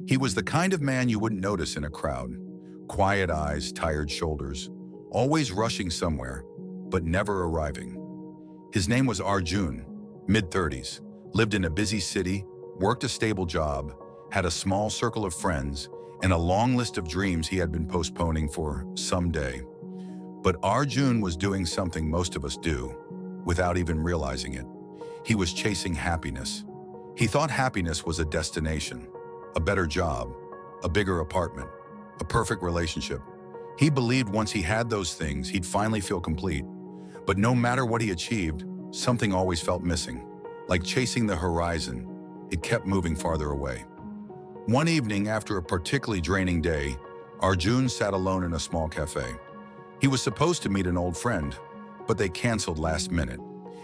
He was the kind of man you wouldn't notice in a crowd. Quiet eyes, tired shoulders, always rushing somewhere, but never arriving. His name was Arjun, mid-30s, lived in a busy city, worked a stable job, had a small circle of friends, and a long list of dreams he had been postponing for someday. But Arjun was doing something most of us do, without even realizing it. He was chasing happiness. He thought happiness was a destination, a better job, a bigger apartment, a perfect relationship. He believed once he had those things, he'd finally feel complete. But no matter what he achieved, something always felt missing. Like chasing the horizon, it kept moving farther away. One evening, after a particularly draining day, Arjun sat alone in a small cafe. He was supposed to meet an old friend, but they canceled last minute.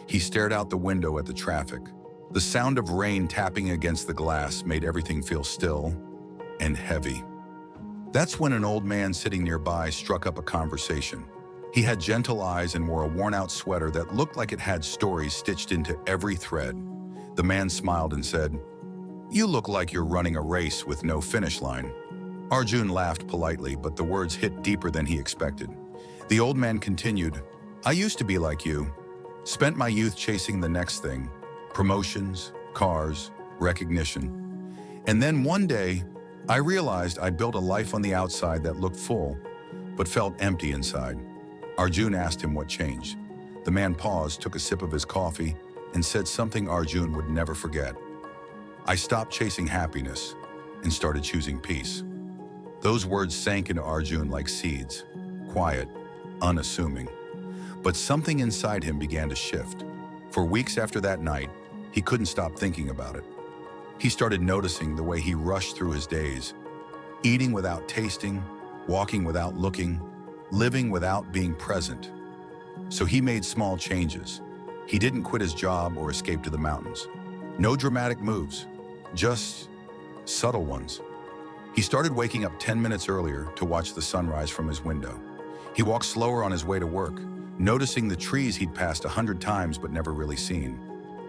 He stared out the window at the traffic. The sound of rain tapping against the glass made everything feel still and heavy. That's when an old man sitting nearby struck up a conversation. He had gentle eyes and wore a worn-out sweater that looked like it had stories stitched into every thread. The man smiled and said, "You look like you're running a race with no finish line." Arjun laughed politely, but the words hit deeper than he expected. The old man continued, "I used to be like you. Spent my youth chasing the next thing, promotions, cars, recognition. And then one day, I realized I'd built a life on the outside that looked full, but felt empty inside." Arjun asked him what changed. The man paused, took a sip of his coffee, and said something Arjun would never forget. "I stopped chasing happiness and started choosing peace." Those words sank into Arjun like seeds, quiet, unassuming. But something inside him began to shift. For weeks after that night, he couldn't stop thinking about it. He started noticing the way he rushed through his days, eating without tasting, walking without looking, living without being present. So he made small changes. He didn't quit his job or escape to the mountains. No dramatic moves, just subtle ones. He started waking up 10 minutes earlier to watch the sunrise from his window. He walked slower on his way to work, noticing the trees he'd passed 100 times but never really seen.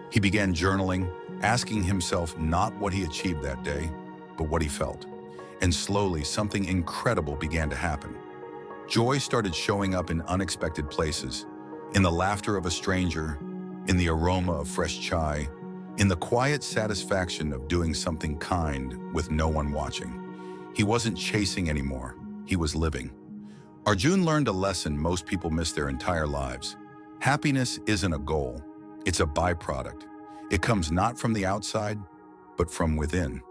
He began journaling, asking himself not what he achieved that day, but what he felt. And slowly, something incredible began to happen. Joy started showing up in unexpected places, in the laughter of a stranger, in the aroma of fresh chai, in the quiet satisfaction of doing something kind with no one watching. He wasn't chasing anymore, he was living. Arjun learned a lesson most people miss their entire lives. Happiness isn't a goal, it's a byproduct. It comes not from the outside, but from within.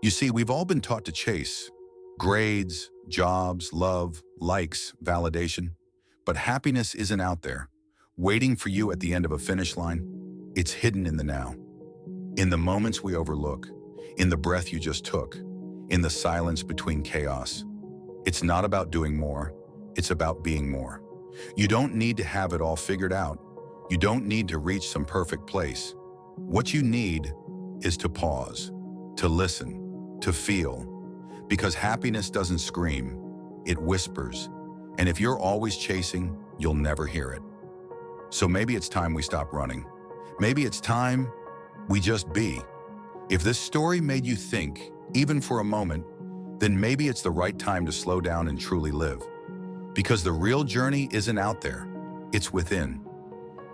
You see, we've all been taught to chase grades, jobs, love, likes, validation. But happiness isn't out there, waiting for you at the end of a finish line. It's hidden in the now, in the moments we overlook, in the breath you just took, in the silence between chaos. It's not about doing more, it's about being more. You don't need to have it all figured out. You don't need to reach some perfect place. What you need is to pause, to listen, to feel. Because happiness doesn't scream, it whispers. And if you're always chasing, you'll never hear it. So maybe it's time we stop running. Maybe it's time we just be. If this story made you think, even for a moment, then maybe it's the right time to slow down and truly live. Because the real journey isn't out there, it's within.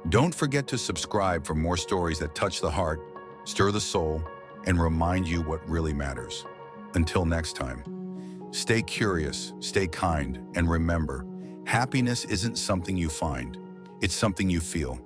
Don't forget to subscribe for more stories that touch the heart, stir the soul, and remind you what really matters. Until next time, stay curious, stay kind, and remember, happiness isn't something you find, it's something you feel.